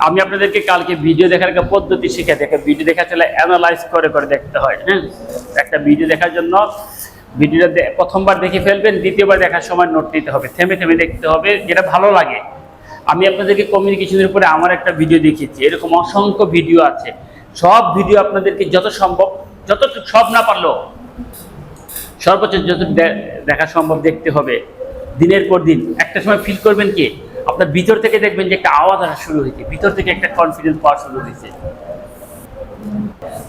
আমি আপনাদেরকে কালকে ভিডিও দেখার একটা পদ্ধতি শিখে দেখে ভিডিও দেখা চলে অ্যানালাইজ করে করে দেখতে হয়। হ্যাঁ, একটা ভিডিও দেখার জন্য ভিডিওটা প্রথমবার দেখে ফেলবেন, দ্বিতীয়বার দেখার সময় নোট নিতে হবে, থেমে থেমে দেখতে হবে যেটা ভালো লাগে। আমি আপনাদেরকে কমিউনিকেশনের উপরে আমার একটা ভিডিও দেখিয়েছি, এরকম অসংখ্য ভিডিও আছে। সব ভিডিও আপনাদেরকে যত সম্ভব, যতটুকু সব না পারলেও সর্বোচ্চ যতটুকু দেখা সম্ভব দেখতে হবে। দিনের পর দিন একটা সময় ফিল করবেন কি আপনার ভিতর থেকে দেখবেন যে একটা আওয়াজ আসা শুরু হয়েছে, ভিতর থেকে একটা কনফিডেন্স পাওয়া শুরু হয়েছে।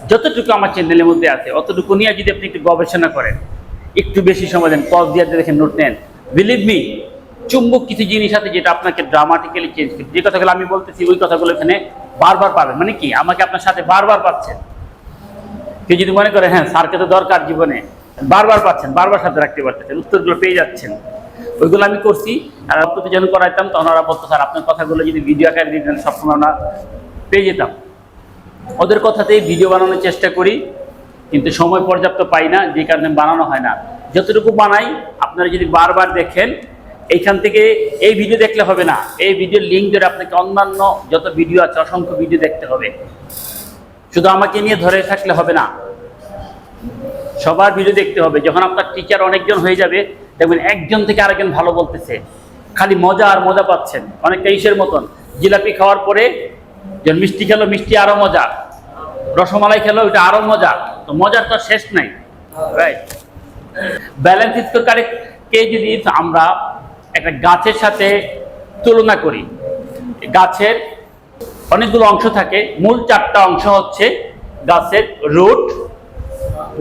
যতটুকু আমার চ্যানেলের মধ্যে আছে অতটুকু নিয়ে যদি আপনি একটু গবেষণা করেন, একটু বেশি সময় দেন, পজ দিয়ে দেখেন, নোট নেন, বিলিভ মি, চুম্বক কিছু জিনিস আছে যেটা আপনাকে ড্রামাটিক্যালি চেঞ্জ করে। যে কথাগুলো আমি বলতেছি ওই কথাগুলো এখানে বারবার পাবেন। মানে কি, আমাকে আপনার সাথে বারবার পাচ্ছেন। কেউ যদি মনে করে হ্যাঁ স্যারকে তো দরকার জীবনে, বারবার পাচ্ছেন, বারবার সাথে রাখতে পারতেছেন, উত্তরগুলো পেয়ে যাচ্ছেন। ওইগুলো আমি করছি। আর আপনাদের যখন করাইতাম তখন ওরা বলতো স্যার আপনার কথাগুলো যদি ভিডিও আকারে দিতেন সবসময় আমরা পেয়ে যেতাম। ওদের কথাতেই ভিডিও বানানোর চেষ্টা করি, কিন্তু সময় পর্যাপ্ত পাই না, যে কারণে বানানো হয় না। যতটুকু বানাই আপনারা যদি বারবার দেখেন, এইখান থেকে এই ভিডিও দেখলে হবে না, এই ভিডিওর লিঙ্ক ধরে আপনাকে অন্যান্য যত ভিডিও আছে অসংখ্য ভিডিও দেখতে হবে। শুধু আমাকে নিয়ে ধরে থাকলে হবে না, সবার ভিডিও দেখতে হবে। যখন আপনার টিচার অনেকজন হয়ে যাবে দেখবেন একজন থেকে আরেকজন ভালো বলতেছে, খালি মজা আর মজা পাচ্ছেন। অনেকটা ইসের মতন, জিলাপি খাওয়ার পরে যখন মিষ্টি খেলো, মিষ্টি আরো মজা, রসমালাই খেলো, ওইটা আরো মজা। তো মজার তো শেষ নাই, রাইট? ব্যালেন্স স্কোরকার্ডকে যদি আমরা একটা গাছের সাথে তুলনা করি, গাছের অনেকগুলো অংশ থাকে, মূল চারটা অংশ হচ্ছে গাছের রুট,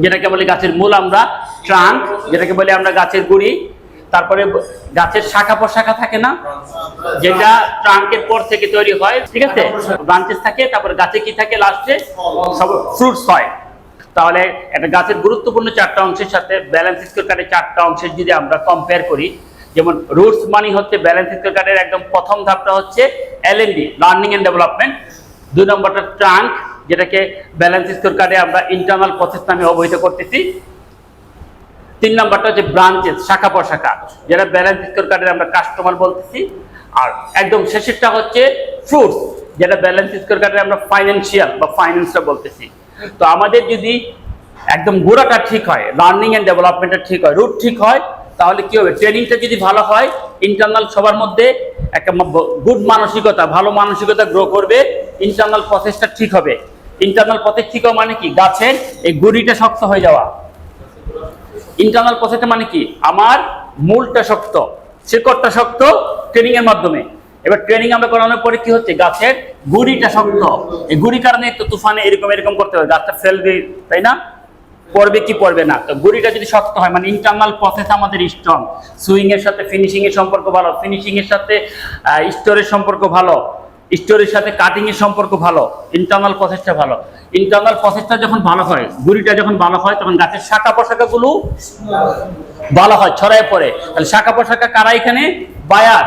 যেটাকে বলি গাছের মূল আমরা, ট্রাঙ্ক যেটাকে বলি আমরা গাছের গুড়ি, তারপরে গাছের শাখা প্রশাখা থাকে না, যেটা ট্রাঙ্কের পর থেকে তৈরি হয়, ঠিক আছে, ব্রাঞ্চেস থাকে, তারপরে গাছে কি থাকে লাস্টে, সব ফ্রুটস হয়। তাহলে একটা গাছের গুরুত্বপূর্ণ চারটা অংশের সাথে ব্যালেন্স স্কোরকার্ডের চারটা অংশের যদি আমরা কম্পেয়ার করি, যেমন রুটস মানে হচ্ছে ব্যালেন্স স্কোরকার্ডের একদম প্রথম ধাপটা হচ্ছে L&D, লার্নিং এন্ড ডেভেলপমেন্ট। 2 নম্বরটা ট্রাঙ্ক, যেটাকে ব্যালেন্স স্কোরকার্ডে আমরা ইন্টারনাল প্রসেস নামে অবহিত করতেছি। 3 নম্বরটা হচ্ছে ব্রাঞ্চেস, শাখা প্রশাখা, যেটা ব্যালেন্স স্কোরকার্ডে আমরা কাস্টমার বলতেছি। আর একদম শেষেরটা হচ্ছে ফ্রুটস, যেটা ব্যালেন্স স্কোরকার্ডে আমরা ফাইন্যান্সিয়াল বা ফাইন্যান্সটা বলতেছি। তো আমাদের যদি একদম গোড়াটা ঠিক হয়, লার্নিং এন্ড ডেভেলপমেন্টটা ঠিক হয়, রুট ঠিক হয়, তাহলে কি হবে, ট্রেনিংটা যদি ভালো হয়, ইন্টারনাল সবার মধ্যে একটা গুড মানসিকতা, ভালো মানসিকতা গ্রো করবে, ইন্টারনাল প্রসেসটা ঠিক হবে। ইন্টারনাল প্রসেস ঠিক হওয়া মানে কি, গাছের এই গুড়িটা শক্ত হয়ে যাওয়া। ইন্টারনাল প্রসেসটা মানে কি, আমার মূলটা শক্ত, শিকড়টা শক্ত ট্রেনিং এর মাধ্যমে। এবার ট্রেনিং আমরা করানোর পরে কি হচ্ছে, গাছের গুড়িটা শক্ত। এই গুড়ি কারণে তো তুফানে এরকম এরকম করতে হবে, গাছটা ফেলবে, তাই না, পড়বে কি পড়বে না। তো গুড়িটা যদি শক্ত হয় মানে ইন্টারনাল প্রসেস আমাদের স্ট্রং, সুইং এর সাথে ফিনিশিং এর সম্পর্ক ভালো, ফিনিশিং এর সাথে স্টোরের সম্পর্ক ভালো, স্টোরের সাথে কাটিং এর সম্পর্ক ভালো, ইন্টারনাল প্রসেসটা ভালো। ইন্টারনাল প্রসেসটা যখন ভালো হয়, গুড়িটা যখন ভালো হয়, তখন গাছের শাখা প্রশাখা গুলো ভালো হয়, ছড়ায় পড়ে। তাহলে শাখা প্রশাখা কারা এখানে, বায়ার।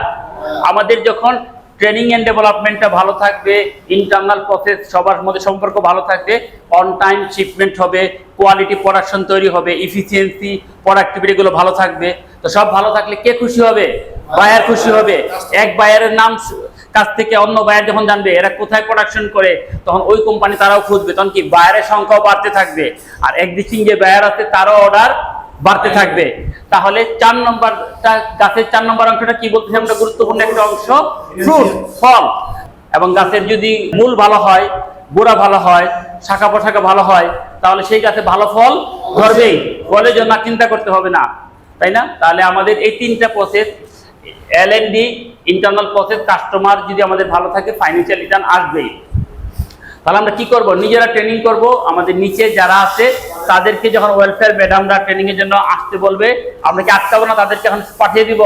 আমাদের যখন ট্রেনিং এন্ড ডেভেলপমেন্টটা ভালো থাকবে, ইন্টারনাল প্রসেস সবার মধ্যে সম্পর্ক ভালো থাকবে, অন টাইম শিপমেন্ট হবে, কোয়ালিটি প্রোডাকশন তৈরি হবে, ইফিসিয়েন্সি, প্রোডাক্টিভিটিগুলো ভালো থাকবে। তো সব ভালো থাকলে কে খুশি হবে, বায়ার খুশি হবে। এক বায়ারের নাম কাছ থেকে অন্য বায়ার যখন জানবে এরা কোথায় প্রোডাকশন করে, তখন ওই কোম্পানি তারাও খুঁজবে, তখন কি বায়ারের সংখ্যাও বাড়তে থাকবে, আর এক্সিস্টিং যে বায়ার আছে তারও অর্ডার বাড়তে থাকবে। তাহলে 4 নম্বরটা, গাছের 4 নম্বর অংশটা কি বলতেছি আমরা, গুরুত্বপূর্ণ একটা অংশ, ফ্রুট, ফল। এবং গাছের যদি মূল ভালো হয়, গোড়া ভালো হয়, শাখা প্রশাখা ভালো হয়, তাহলে সেই গাছে ভালো ফল ধরবেই, ফলের জন্য চিন্তা করতে হবে না, তাই না? তাহলে আমাদের এই 3টা process, L&D, internal process, customer যদি আমাদের ভালো থাকে, ফাইন্যান্সিয়াল রিটার্ন আসবেই। তাহলে আমরা কি করব, নিজেরা ট্রেনিং করব, আমাদের নিচে যারা আছে তাদেরকে যখন ওয়েলফেয়ার ম্যাডামরা ট্রেনিং এর জন্য আসতে বলবে, আমরা কি আটকাবো না, তাদেরকে এখন পাঠিয়ে দিব।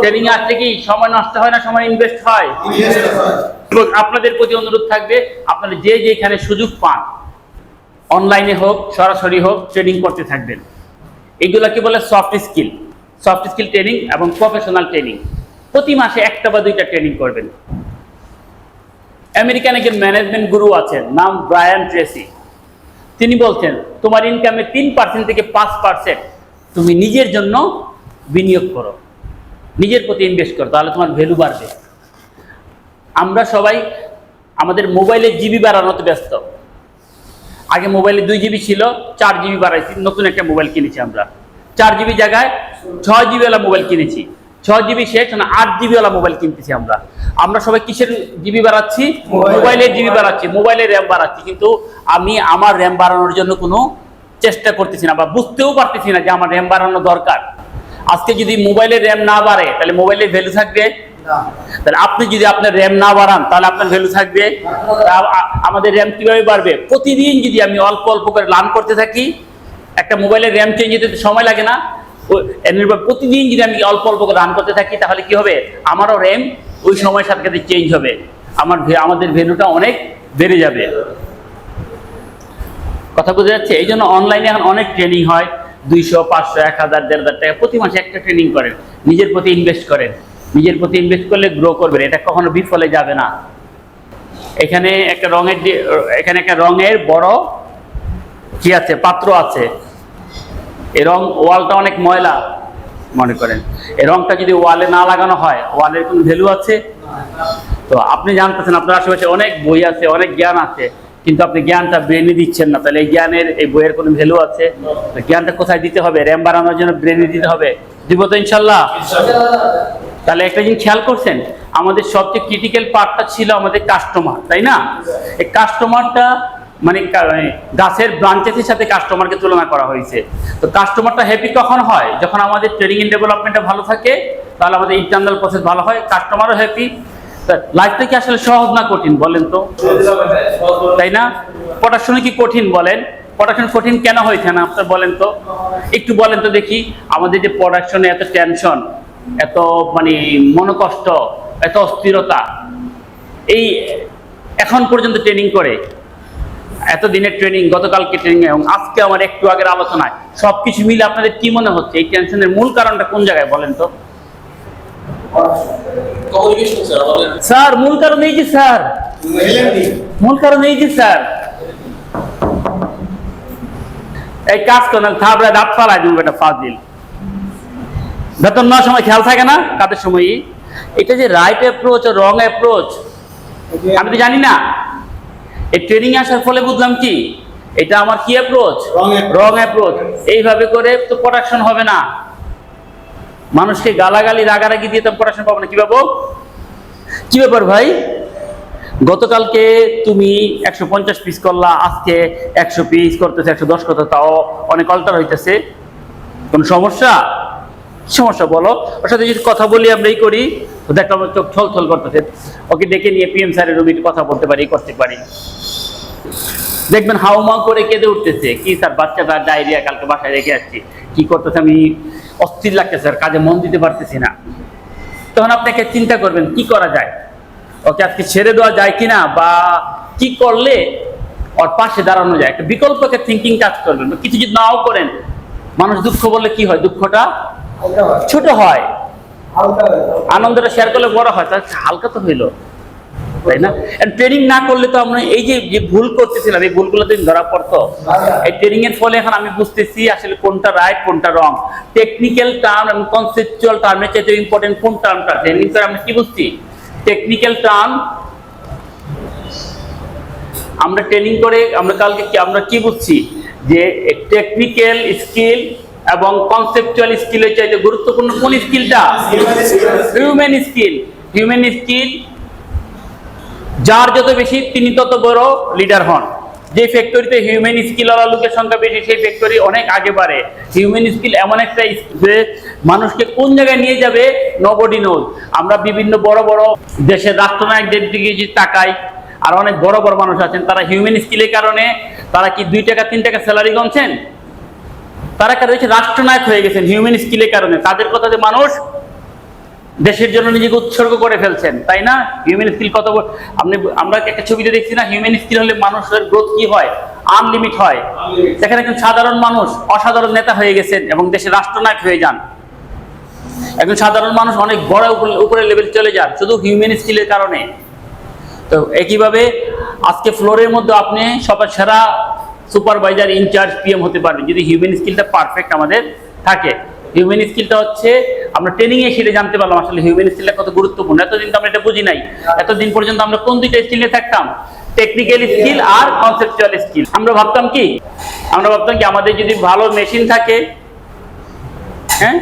ট্রেনিং এ আসলে কি সময় নষ্ট হয় না, সময় ইনভেস্ট হয়। আপনাদের প্রতি অনুরোধ থাকবে, আপনারা যে যেখানে সুযোগ পান, অনলাইনে হোক সরাসরি হোক, ট্রেনিং করতে থাকবেন। এগুলোকে বলে soft skill, soft skill training এবং প্রফেশনাল ট্রেনিং। প্রতি মাসে 1টা বা 2টা ট্রেনিং করবেন। আমেরিকান একজন ম্যানেজমেন্ট গুরু আছেন, নাম ব্রায়ান ট্রেসি। তিনি বলছেন তোমার ইনকামের 3% থেকে 5% তুমি নিজের জন্য বিনিয়োগ করো, নিজের প্রতি ইনভেস্ট করো, তাহলে তোমার ভ্যালু বাড়বে। আমরা সবাই আমাদের মোবাইলে জিবি বাড়ানোতে ব্যস্ত। আগে মোবাইলে 2 জিবি ছিল, 4 জিবি বাড়াইছি, নতুন একটা মোবাইল কিনেছি আমরা। 4 জিবি জায়গায় 6 জিবি ওয়ালা মোবাইল কিনেছি। 6 জিবি শেষ না, 8 জিবি ওয়ালা মোবাইল কিনতেছি আমরা। আমরা সবাই কিসের জিবি বাড়াচ্ছি? মোবাইলের জিবি বাড়াচ্ছি, মোবাইলের র্যাম বাড়াচ্ছি। কিন্তু আমি আমার র্যাম বাড়ানোর জন্য কোনো চেষ্টা করতেছি না, বা বুঝতেও পারতেছি না যে আমার র্যাম বাড়ানো দরকার। আজকে যদি মোবাইলের র্যাম না বাড়ে তাহলে মোবাইলের ভ্যালু থাকবে? তাহলে আপনি যদি আপনার র্যাম না বাড়ান তাহলে আপনার ভ্যালু থাকবে? আমাদের র্যাম কিভাবে বাড়বে? প্রতিদিন যদি আমি অল্প অল্প করে রান করতে থাকি, একটা মোবাইলের র্যাম চেঞ্জ হতে সময় লাগে না? প্রতিদিন যদি আমি অল্প অল্প করে রান করতে থাকি তাহলে কি হবে? আমারও র্যাম ওই সময়ের সাথে সাথে চেঞ্জ হবে, আমাদের ভ্যালুটা অনেক বেড়ে যাবে। কথা বোঝা যাচ্ছে? এই জন্য অনলাইনে এখন অনেক ট্রেনিং হয়, 200, 500, 1000, 1500 টাকা প্রতি মাসে একটা ট্রেনিং করেন, নিজের প্রতি ইনভেস্ট করেন। নিজের প্রতি ইনভেস্ট করলে গ্রো করবেন, এটা কখনো বিফলে যাবে না। এখানে একটা রঙের বড় কি আছে, পাত্র আছে। এই রং, ওয়ালটা অনেক ময়লা মনে করেন, এই রংটা যদি ওয়ালে না লাগানো হয়, ওয়ালের কোনো ভ্যালু আছে? তো আপনি জানতেছেন আপনার আশেপাশে অনেক বই আছে, অনেক জ্ঞান আছে, কিন্তু আপনি জ্ঞানটা ব্রেনে দিচ্ছেন না, তাহলে এই বইয়ের কোনো ভ্যালু আছে? জ্ঞানটা কোথায় দিতে হবে? র্যাম বাড়ানোর জন্য ব্রেনে দিতে হবে। দিব তো ইনশাল্লাহ? তাহলে একটা জিনিস খেয়াল করছেন, আমাদের সবচেয়ে ক্রিটিক্যাল পার্টটা ছিল আমাদের কাস্টমার, তাই না? এই কাস্টমারটা মানে গাছের ব্রাঞ্চেসের সাথে কাস্টমারকে তুলনা করা হয়েছে। তো কাস্টমারটা হ্যাপি কখন হয়? যখন আমাদের ট্রেনিং এন্ড ডেভেলপমেন্টটা ভালো থাকে, তাহলে আমাদের ইন্টারনাল প্রসেস ভালো হয়, কাস্টমারও হ্যাপি। লাইফটা কি আসলে সহজ না কঠিন বলেন তো? তাই না? পড়াশোনা কি কঠিন বলেন? পড়াশোনা কঠিন কেন হয়েছে না আপনার বলেন তো? একটু বলেন তো দেখি। আমাদের যে পড়াশোনায় এত টেনশন, এত মানে মনোকষ্ট, এত অস্থিরতা, এই এখন পর্যন্ত ট্রেনিং করে, এত দিনের ট্রেনিং, গতকালকে ট্রেনিং এবং আজকে আমার একটু আগের আলোচনায় সবকিছু মিলে আপনাদের কি মনে হচ্ছে এই টেনশনের মূল কারণটা কোন জায়গায় বলেন তো? স্যার মূল কারণ এই যে স্যার, মূল কারণ এই যে স্যার, এই কাজ করেন থাবড়া দাঁত ফালাই দিব এটা ফাজিল। বেতন নেওয়ার সময় খেয়াল থাকে না কাদের সময়ই? এটা যে রাইট অ্যাপ্রোচ ও রং অ্যাপ্রোচ আমি তো জানি না। এই ট্রেনিং আসার ফলে বুঝলাম কি এটা আমার কি অ্যাপ্রোচ, রং অ্যাপ্রোচ। এইভাবে করে তো প্রোডাকশন হবে না। মানুষকে গালাগালি রাগারাগি দিয়ে তো প্রোডাকশন পাবো না। কি পাবো? কি ব্যাপার ভাই, গতকালকে তুমি 150 পিস করলা, আজকে 100 পিস করতেছে, 110 করতে, তাও অনেক অল্টার হইতেছে, কোন সমস্যা? সমস্যা বলো। ওর সাথে যদি কথা বলি আমরা এই করি, দেখলাম চোখ ছল ছল করতেছে, ওকে ডেকে নিয়ে পিএম স্যারের রুমে কথা বলতে পারি, করতে পারি। দেখবেন হাউমাউ করে কেঁদে উঠতেছে, কি স্যার বাচ্চাটা ডায়রিয়া, কালকে বাসায় রেখে আসছি, কি করতেছে, আমি অস্থির লাগতেছে স্যার, কাজে মন দিতে পারতেছি না। তখন আপনাকে চিন্তা করবেন কি করা যায়, ওকে আজকে ছেড়ে দেওয়া যায় কিনা, বা কি করলে ওর পাশে দাঁড়ানো যায়, একটা বিকল্পকে থিঙ্কিং কাজ করবেন। কিছু যদি নাও করেন, মানুষ দুঃখ বললে কি হয়, দুঃখটা ছোট হয়, আনন্দটা শেয়ার করলে বড় হয়, তার হালকা তো হইলো, তাই না? ট্রেনিং না করলে তো আমরা এই যে ভুল করতেছিলাম, এই ভুলগুলো তো ধরা পড়তো। এই ট্রেনিং এর ফলে এখন আমি বুঝতেছি আসলে কোনটা রাইট কোনটা রং। টেকনিক্যাল টার্ম এবং কনসেপচুয়াল টার্মের চাইতে ইম্পর্টেন্ট কোন টার্মটা? ট্রেনিং করে আমরা কি বুঝছি? Technical term. আমরা ট্রেনিং করে আমরা কি বুঝছি? যে টেকনিক্যাল স্কিল এবং কনসেপচুয়াল স্কিলের চাইতে গুরুত্বপূর্ণ কোন স্কিলটা? Human skill. হিউম্যান স্কিল যার যত বেশি তিনি তত বড় লিডার হন। যে ফ্যাক্টরিতে হিউম্যান স্কিল ওয়ালা লোকের সংখ্যা বেশি, সেই ফ্যাক্টরি অনেক আগে বাড়ে। হিউম্যান স্কিল এমন একটা যে মানুষকে কোন জায়গায় নিয়ে যাবে নবডি নোজ। আমরা বিভিন্ন বড় বড় দেশের রাষ্ট্রনায়কদের দিকে যে তাকাই, আর অনেক বড় বড় মানুষ আছেন, তারা হিউম্যান স্কিলের কারণে তারা কি 2 টাকা 3 টাকা স্যালারি গনছেন? তারা রয়েছে রাষ্ট্রনায়ক হয়ে গেছেন হিউম্যান স্কিলের কারণে। তাদের কথাতে মানুষ দেশের জন্য নিজেকে উৎসর্গ করে ফেলছেন, তাই না? হিউম্যান স্কিল কত আমরা একটা ছবিতে দেখছি না, হিউম্যান স্কিল হলে মানুষের গ্রোথ কি হয়? আনলিমিট হয়। সেখানে একজন সাধারণ মানুষ অসাধারণ নেতা হয়ে গেছেন এবং দেশের রাষ্ট্রনায়ক হয়ে যান। একজন সাধারণ মানুষ অনেক বড় উপরের লেভেল চলে যান শুধু হিউম্যান স্কিলের কারণে। তো একইভাবে আজকে ফ্লোরের মধ্যে আপনি সবার সেরা সুপারভাইজার, ইনচার্জ, পিএম হতে পারবেন যদি হিউম্যান স্কিলটা পারফেক্ট আমাদের থাকে। হিউম্যান স্কিলটা হচ্ছে আমরা ট্রেনিং এ সেটা জানতে পারলাম আসলে হিউম্যান স্কিলটা কত গুরুত্বপূর্ণ। এতদিন তো আমরা এটা বুঝি নাই। এতদিন পর্যন্ত আমরা কোন দুইটা স্কিল নিয়ে থাকতাম? টেকনিক্যাল স্কিল আর কনসেপচুয়াল স্কিল। আমরা ভাবতাম কি আমাদের যদি ভালো মেশিন থাকে, হ্যাঁ,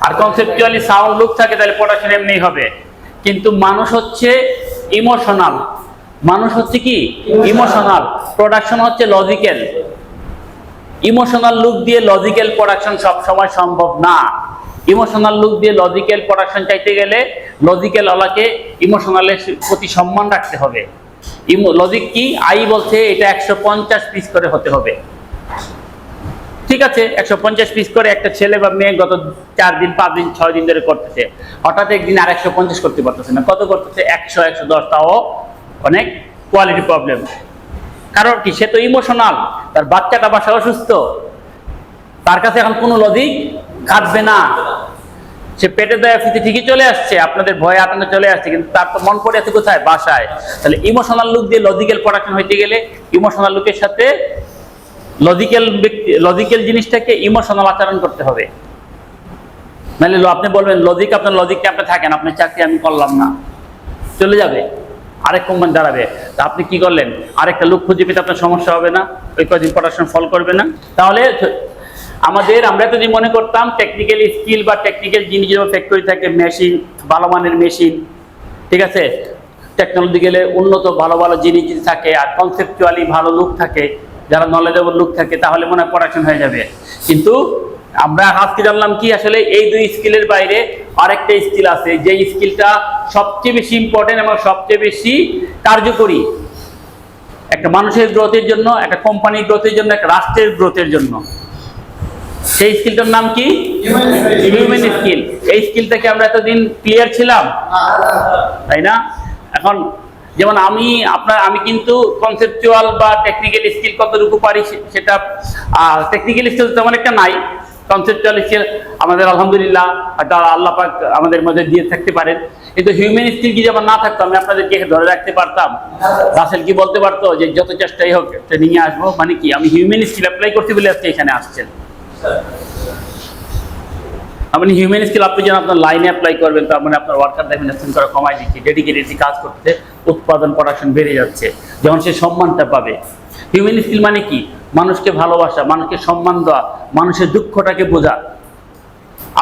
আর কনসেপচুয়ালি সাউন্ড লুক থাকে, তাহলে প্রোডাকশন এমনি হবে। কিন্তু মানুষ হচ্ছে ইমোশনাল। মানুষ হচ্ছে কি ইমোশনাল, প্রোডাকশন হচ্ছে লজিক্যাল। ইমোশনাল লুক দিয়ে লজিক্যাল প্রোডাকশন সব সময় সম্ভব না। ইমোশনাল লুক দিয়ে লজিক্যাল প্রোডাকশন চাইতে গেলে লজিক্যাল ওলাকে ইমোশনালের প্রতি সম্মান রাখতে হবে। লজিক কি? আই বলছে এটা 150 পিস করে হতে হবে। ঠিক আছে, 150 পিস করে একটা ছেলে বা মেয়ে গত 4 দিন 5 দিন 6 দিন ধরে করতেছে, হঠাৎ একদিন আর 150 করতে পারতেছে না। কত করতেছে? 100 110। তাও অনেক কোয়ালিটি প্রবলেম। কারণ কি? সে তো ইমোশনাল, তার বাচ্চাটা বাসা অসুস্থ, তার কাছে এখন কোনো লজিক খাটবে না। সে পেটে দেয়া ফিতে ঠিকই চলে আসছে, আপনাদের ভয়ে আতঙ্কে চলে আসছে, কিন্তু তার তো মন পড়ে আছে কোথায়? বাসায়। তাহলে ইমোশনাল লুক দিয়ে লজিক্যাল প্রোডাকশন হইতে গেলে ইমোশনাল লুকের সাথে লজিক্যাল জিনিসটাকে ইমোশনাল আচরণ করতে হবে। নাহলে আপনি বলবেন লজিক, আপনার লজিকটা আপনি থাকেন, আপনার চাকরি আমি করলাম না, চলে যাবে, আরেক কোম্পানি দাঁড়াবে। তা আপনি কি করলেন? আরেকটা লুক খুঁজে পেতে আপনার সমস্যা হবে না? ওই কদিন প্রোডাকশন ফল করবে না? তাহলে আমরা যদি মনে করতাম টেকনিক্যাল স্কিল বা টেকনিক্যাল জিনিস যেমন ফ্যাক্টরি থাকে, মেশিন, ভালো মানের মেশিন, ঠিক আছে, টেকনোলজি গেলে উন্নত ভালো ভালো জিনিস থাকে, আর কনসেপচুয়ালি ভালো লুক থাকে, যারা নলেজেবল লুক থাকে, তাহলে মনে হয় প্রোডাকশন হয়ে যাবে। কিন্তু আমরা আজকে জানলাম কি আসলে এই দুই স্কিলের বাইরে আরেকটা স্কিল আছে, যে স্কিলটা সবচেয়ে বেশি ইম্পর্টেন্ট এবং সবচেয়ে বেশি কার্যকরী একটা মানুষের গ্রোথের জন্য, একটা কোম্পানির গ্রোথের জন্য, একটা রাষ্ট্রের গ্রোথের জন্য। সেই স্কিলটার নাম কি? Human skill. এই স্কিলটাকে আমরা এতদিন ক্লিয়ার ছিলাম, তাই না? এখন যেমন আমি কিন্তু কনসেপচুয়াল বা টেকনিক্যাল স্কিল কতটুকু পারি সেটা, টেকনিক্যাল স্কিল তেমন একটা নাই। কনসেপচুয়াল স্কিল আমাদের আলহামদুলিল্লাহ আল্লাহ পাক আমাদের মধ্যে দিয়ে থাকতে পারেন। কিন্তু হিউম্যান স্কিল কি যেমন না থাকতো, আমি আপনাদেরকে ধরে রাখতে পারতাম? রাসেল কি বলতে পারতো যে যত চেষ্টাই হোক ট্রেনিং এ আসবো? মানে কি, আমি হিউম্যান স্কিল অ্যাপ্লাই করতে বলে আজকে এখানে আসছেন। আপনি হিউম্যান স্কিল আপনি যেন আপনার লাইনে অ্যাপ্লাই করবেন, তার মানে আপনার ওয়ার্কার দেখবেন করা কমাই দিচ্ছে, ডেডিকেটেডলি কাজ করতে, উৎপাদন প্রোডাকশন বেড়ে যাচ্ছে, যখন সে সম্মানটা পাবে। হিউম্যান স্কিল মানে কি? মানুষকে ভালোবাসা, মানুষকে সম্মান দেওয়া, মানুষের দুঃখটাকে বোঝা।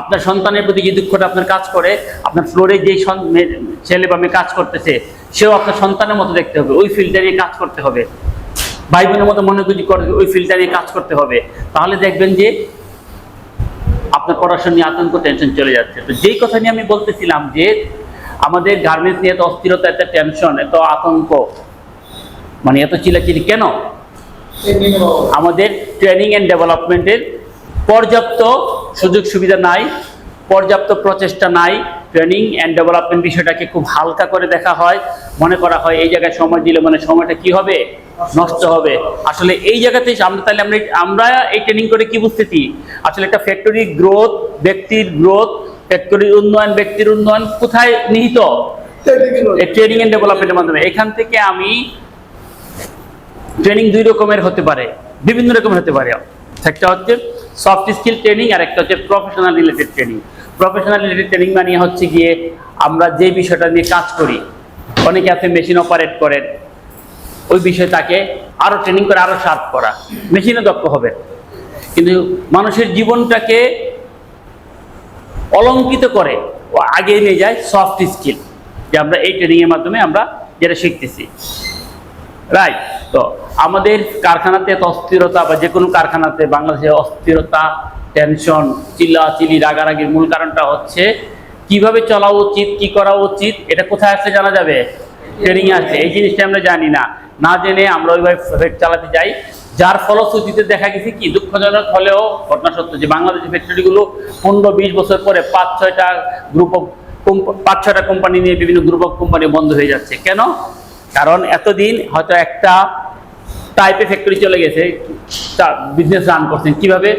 আপনার সন্তানের প্রতি যে দুঃখটা আপনার কাজ করে, আপনার ফ্লোরে যেই ছেলে বা মেয়ে কাজ করতেছে, সেও আপনার সন্তানের মতো দেখতে হবে, ওই ফিল্ডে নিয়ে কাজ করতে হবে। ভাই বোনের মতো মনে করি করে ওই ফিল্ডটা নিয়ে কাজ করতে হবে। তাহলে দেখবেন যে আপনার পড়াশোনা নিয়ে আতঙ্ক, টেনশন চলে যাচ্ছে। তো যেই কথা নিয়ে আমি বলতেছিলাম যে আমাদের গার্মেন্টস নিয়ে এত অস্থিরতা, এত টেনশন, এত আতঙ্ক, মানে এত চিলাচিলি কেন? আমাদের ট্রেনিং এন্ড ডেভেলপমেন্টের পর্যাপ্ত সুযোগ সুবিধা নাই, পর্যাপ্ত প্রচেষ্টা নাই। ট্রেনিং এন্ড ডেভেলপমেন্ট বিষয়টাকে খুব হালকা করে দেখা হয়, মনে করা হয় এই জায়গায় সময় দিলে মানে সময়টা কি হবে? নষ্ট হবে। আসলে এই জায়গাতেই আমরা এই ট্রেনিং করে কি বুঝতেছি? আসলে একটা ফ্যাক্টরি গ্রোথ, ব্যক্তির গ্রোথ, ফ্যাক্টরির উন্নয়ন, ব্যক্তির উন্নয়ন কোথায় নিহিত? এই ট্রেনিং এন্ড ডেভেলপমেন্টের মাধ্যমে। এখান থেকে আমি ট্রেনিং দুই রকমের হতে পারে, বিভিন্ন রকমের হতে পারে। একটা হচ্ছে সফট স্কিল ট্রেনিং, আর একটা হচ্ছে professional related training. Professional related training মানে হচ্ছে গিয়ে আমরা যে বিষয়টা নিয়ে কাজ করি, অনেকে আছে মেশিন অপারেট করেন, ওই বিষয়ে তাকে আরো ট্রেনিং করে আরো শার্প করা, মেশিনে দক্ষ হবে। কিন্তু মানুষের জীবনটাকে অলঙ্কিত করে ও আগে নিয়ে যায় সফট স্কিল, যে আমরা এই ট্রেনিং এর মাধ্যমে আমরা যেটা শিখতেছি, রাইট? তো আমাদের কারখানাতে এত অস্থিরতা, বা যে কোনো কারখানাতে বাংলাদেশে অস্থিরতা, টেনশন, চিল্লাচিল্লি, রাগারাগির মূল কারণটা হচ্ছে কিভাবে চলা উচিত, কি করা উচিত, এটা কোথায় আসলে জানা যাবে? ট্রেনিং এ আসছে। এই জিনিসটা আমরা জানি না, না জেনে আমরা ওইভাবে চালাতে যাই, যার ফলশ্রুতিতে দেখা গেছে কি, দুঃখজনক হলেও ঘটনা সত্য, যে বাংলাদেশের ফ্যাক্টরিগুলো 15-20 বছর পরে 5-6টা কোম্পানি নিয়ে বিভিন্ন গ্রুপ অফ কোম্পানি বন্ধ হয়ে যাচ্ছে। কেন? কারণ এতদিন হয়তো একটা টাইপে ফ্যাক্টরি চলে গেছে, বিজনেস রান করছেন কিভাবে?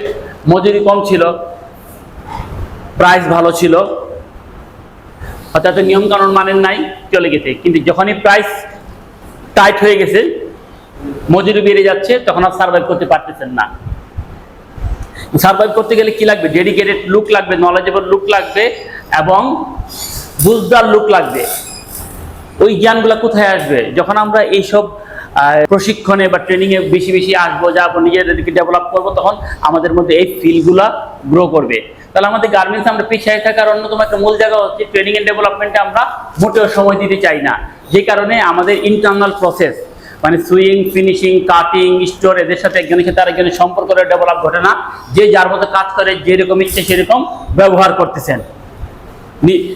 মজুরি কম ছিল, প্রাইস ভালো ছিল, হয়তো নিয়ম কানুন মানেন নাই, চলে গেছে। কিন্তু যখনই প্রাইস টাইট হয়ে গেছে, মজুরি বেড়ে যাচ্ছে, তখন আর সার্ভাইভ করতে পারতেছেন না। সার্ভাইভ করতে গেলে কি লাগবে? ডেডিকেটেড লুক লাগবে, নলেজেবল লুক লাগবে, এবং বুঝদার লোক লাগবে। ওই জ্ঞানগুলো কোথায় আসবে? যখন আমরা এইসব প্রশিক্ষণে বা ট্রেনিংয়ে বেশি বেশি আসবো, যাবো, নিজেদেরকে ডেভেলপ করবো, তখন আমাদের মধ্যে এই ফিলগুলা গ্রো করবে। তাহলে আমাদের গার্মেন্টস আমরা পিছিয়ে থাকার অন্যতম একটা মূল জায়গা হচ্ছে ট্রেনিং এন্ড ডেভেলপমেন্টে আমরা মোটেও সময় দিতে চাই না। যে কারণে আমাদের ইন্টারনাল প্রসেস মানে সুইং, ফিনিশিং, কাটিং, স্টোর, এদের সাথে একজনের সাথে আরেকজনের সম্পর্কের ডেভেলপ ঘটে না। যে যার মতো কাজ করে, যেরকম ইচ্ছে সেরকম ব্যবহার করতেছেন,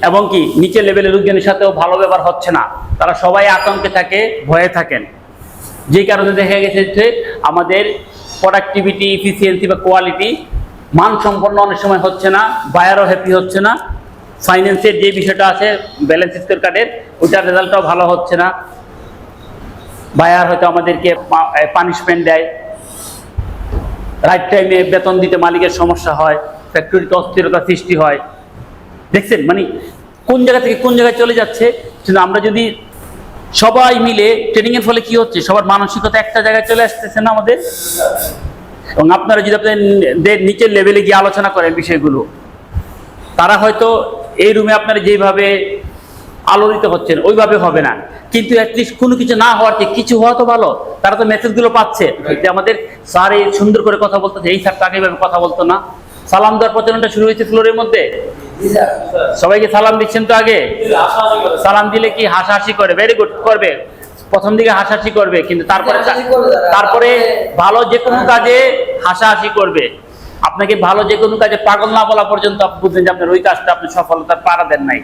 এবং কি নিচের লেভেলের লোকজনের সাথেও ভালো ব্যবহার হচ্ছে না। তারা সবাই আতঙ্কে থাকে, ভয়ে থাকেন। যে কারণে দেখা গেছে যে আমাদের প্রোডাক্টিভিটি, এফিসিয়েন্সি বা কোয়ালিটি মানসম্পন্ন অনেক সময় হচ্ছে না, বায়ারও হ্যাপি হচ্ছে না। ফাইন্যান্সের যে বিষয়টা আছে, ব্যালেন্স স্কোর কার্ডের, ওইটার রেজাল্টটাও ভালো হচ্ছে না। বায়ার হয়তো আমাদেরকে পানিশমেন্ট দেয়, রাইট টাইমে বেতন দিতে মালিকের সমস্যা হয়, ফ্যাক্টরিতে অস্থিরতা সৃষ্টি হয়। দেখছেন মানে কোন জায়গা থেকে কোন জায়গায় চলে যাচ্ছে। কিন্তু আমরা যদি সবাই মিলে ট্রেনিং এর ফলে কি হচ্ছে, সবার মানসিকতা একটা জায়গায় চলে আসতেছে না আমাদের। এবং আপনারা যদি আপনাদের নিচের লেভেলে গিয়ে আলোচনা করেন বিষয়গুলো, তারা হয়তো এই রুমে আপনারা যেভাবে আলোড়িত হচ্ছেন ওইভাবে হবে না, কিন্তু অ্যাটলিস্ট কোনো কিছু না হওয়ার থেকে কিছু হওয়া তো ভালো। তারা তো মেসেজগুলো পাচ্ছে যে আমাদের স্যার এই সুন্দর করে কথা বলতেছে, এই স্যার তো আগে এইভাবে কথা বলতো না। সালাম দেওয়ার প্রচলনটা শুরু হয়েছে ফ্লোরের মধ্যে। সবাইকে সালাম দিচ্ছেন তো আগে? সালাম দিলে কি হাসাহাসি করে? ভেরি গুড, করবে। প্রথম দিকে হাসাহাসি করবে, কিন্তু তারপরে ভালো যে কোনো কাজে হাসাহাসি করবে। আপনাকে ভালো যে কোনো কাজে পাগল না বলা পর্যন্ত আপনি বুঝলেন যে আপনার ওই কাজটা আপনি সফলতার পাড়া দেন নাই।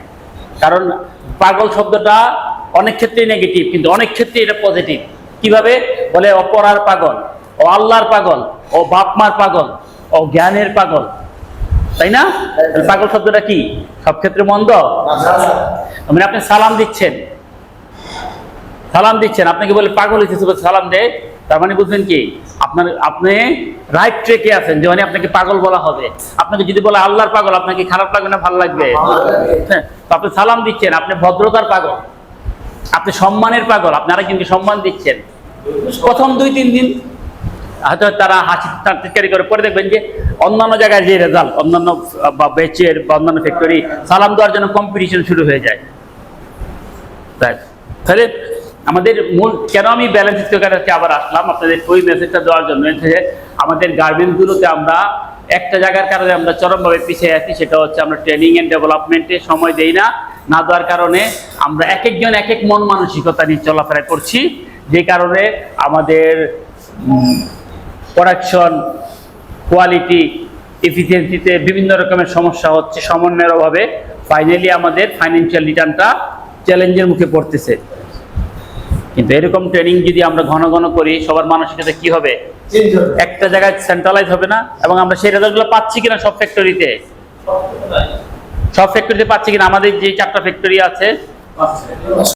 কারণ পাগল শব্দটা অনেক ক্ষেত্রেই নেগেটিভ, কিন্তু অনেক ক্ষেত্রে এটা পজিটিভ। কিভাবে বলে? অপরার পাগল, ও আল্লাহর পাগল, ও বাপ মার পাগল, ও জ্ঞানের পাগল, তাই না? পাগল শব্দটা কি সব ক্ষেত্রে মন্দ? মানে আপনি সালাম দিচ্ছেন, আপনাকে বলে পাগল হয়েছে, সালাম দেয়, তার মানে বুঝলেন কি আপনি রাইট ট্রেকে আছেন, যে মানে আপনাকে পাগল বলা হবে। আপনাকে যদি বলে আল্লাহর পাগল, আপনাকে খারাপ লাগবে না ভালো লাগবে? হ্যাঁ, তো আপনি সালাম দিচ্ছেন, আপনি ভদ্রতার পাগল, আপনি সম্মানের পাগল, আপনারা কিন্তু সম্মান দিচ্ছেন। প্রথম 2-3 দিন হয়তো তারা হাসি টিটকারি করে, পরে দেখবেন যে অন্যান্য জায়গায় যে রেজাল্ট, অন্যান্য বা বেচের বা অন্যান্য ফ্যাক্টরি সালাম দেওয়ার জন্য কম্পিটিশন শুরু হয়ে যায়। তাহলে আমাদের মূল কেন আমি ব্যালেন্স স্কোরকার্ডে আবার আসলাম আপনাদের ওই মেসেজটা দেওয়ার জন্য, যে আমাদের গার্মেন্টসগুলোতে আমরা একটা জায়গার কারণে আমরা চরমভাবে পিছিয়ে আছি। সেটা হচ্ছে আমরা ট্রেনিং এন্ড ডেভেলপমেন্টে সময় দেই না দেওয়ার কারণে আমরা এক একজন এক এক মন মানসিকতা নিয়ে চলাফেরা করছি। যে কারণে আমাদের প্রোডাকশন, কোয়ালিটি, এফিসিয়েন্সিতে বিভিন্ন রকমের সমস্যা হচ্ছে, সমন্বয়ের অভাবে ফাইনালি আমাদের ফাইন্যান্সিয়াল রিটার্নটা চ্যালেঞ্জের মুখে পড়তেছে। কিন্তু এরকম ট্রেনিং যদি আমরা ঘন ঘন করি, সবার মানসিকতা কি হবে? একটা জায়গায় সেন্ট্রালাইজ হবে না। এবং আমরা সেই রেজাল্টগুলো পাচ্ছি কিনা সব ফ্যাক্টরিতে পাচ্ছি কিনা? আমাদের যে 4টা ফ্যাক্টরি আছে